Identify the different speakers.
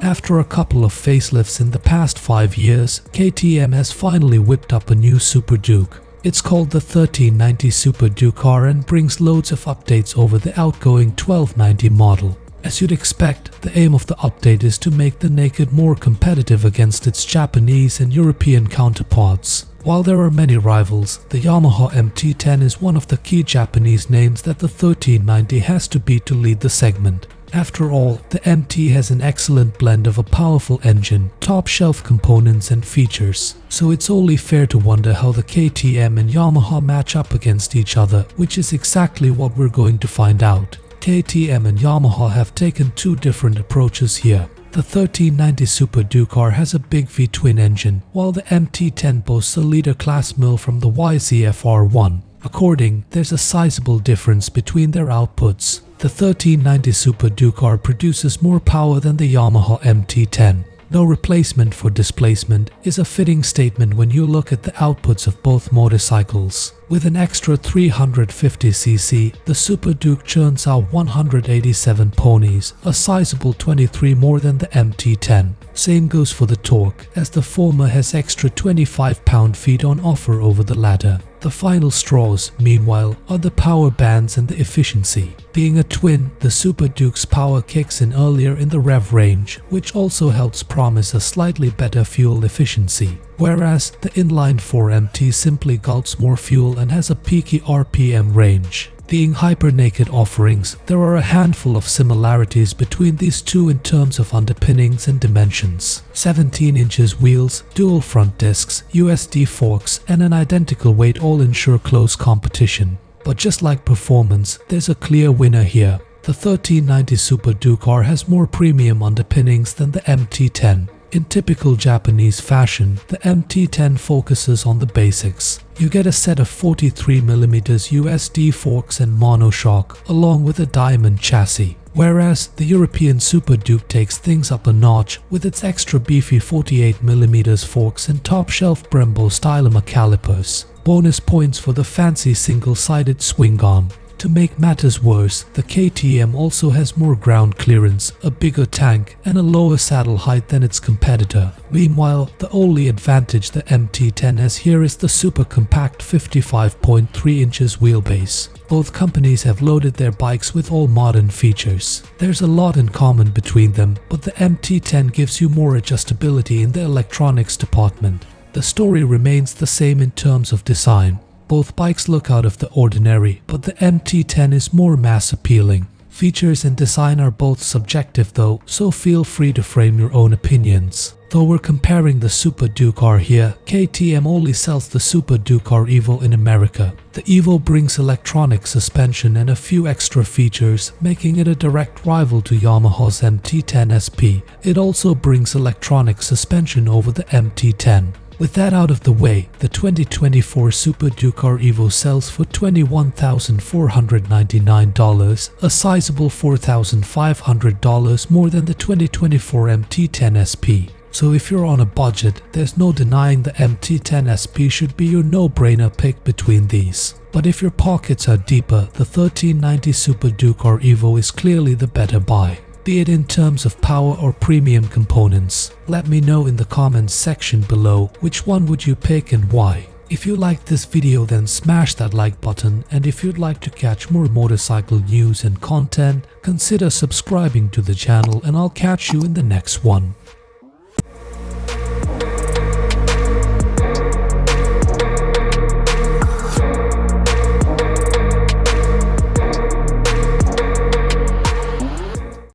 Speaker 1: After a couple of facelifts in the past 5 years, KTM has finally whipped up a new Super Duke. It's called the 1390 Super Duke R and brings loads of updates over the outgoing 1290 model. As you'd expect, the aim of the update is to make the Naked more competitive against its Japanese and European counterparts. While there are many rivals, the Yamaha MT-10 is one of the key Japanese names that the 1390 has to beat to lead the segment. After all, the MT has an excellent blend of a powerful engine, top-shelf components and features, so it's only fair to wonder how the KTM and Yamaha match up against each other, which is exactly what we're going to find out. KTM and Yamaha have taken two different approaches here. The 1390 Super Duke R has a big V-twin engine, while the MT-10 boasts a liter-class mill from the YZF-R1. According, there's a sizable difference between their outputs. The 1390 Super Duke R produces more power than the Yamaha MT-10. No replacement for displacement is a fitting statement when you look at the outputs of both motorcycles. With an extra 350cc, the Super Duke churns out 187 ponies, a sizable 23 more than the MT-10. Same goes for the torque, as the former has extra 25 pound-feet on offer over the latter. The final straws, meanwhile, are the power bands and the efficiency. Being a twin, the Super Duke's power kicks in earlier in the rev range, which also helps promise a slightly better fuel efficiency. Whereas the inline 4MT simply gulps more fuel and has a peaky RPM range. Being hyper-naked offerings, there are a handful of similarities between these two in terms of underpinnings and dimensions. 17 inches wheels, dual front discs, USD forks, and an identical weight all ensure close competition. But just like performance, there's a clear winner here. The 1390 Super Duke R has more premium underpinnings than the MT-10. In typical Japanese fashion, the MT-10 focuses on the basics. You get a set of 43mm USD forks and monoshock, along with a diamond chassis. Whereas the European Super Duke takes things up a notch with its extra beefy 48mm forks and top-shelf Brembo Stylema calipers. Bonus points for the fancy single-sided swing arm. To make matters worse, the KTM also has more ground clearance, a bigger tank, and a lower saddle height than its competitor. Meanwhile, the only advantage the MT-10 has here is the super compact 55.3 inches wheelbase. Both companies have loaded their bikes with all modern features. There's a lot in common between them, but the MT-10 gives you more adjustability in the electronics department. The story remains the same in terms of design. Both bikes look out of the ordinary, but the MT-10 is more mass appealing. Features and design are both subjective though, so feel free to frame your own opinions. Though we're comparing the Super Duke R here, KTM only sells the Super Duke R Evo in America. The Evo brings electronic suspension and a few extra features, making it a direct rival to Yamaha's MT-10 SP. It also brings electronic suspension over the MT-10. With that out of the way, the 2024 Super Duke R Evo sells for $21,499, a sizable $4,500 more than the 2024 MT-10 SP. So if you're on a budget, there's no denying the MT-10 SP should be your no-brainer pick between these. But if your pockets are deeper, the 1390 Super Duke R Evo is clearly the better buy. Be it in terms of power or premium components. Let me know in the comments section below which one would you pick and why. If you liked this video, then smash that like button, and if you'd like to catch more motorcycle news and content, consider subscribing to the channel, and I'll catch you in the next one.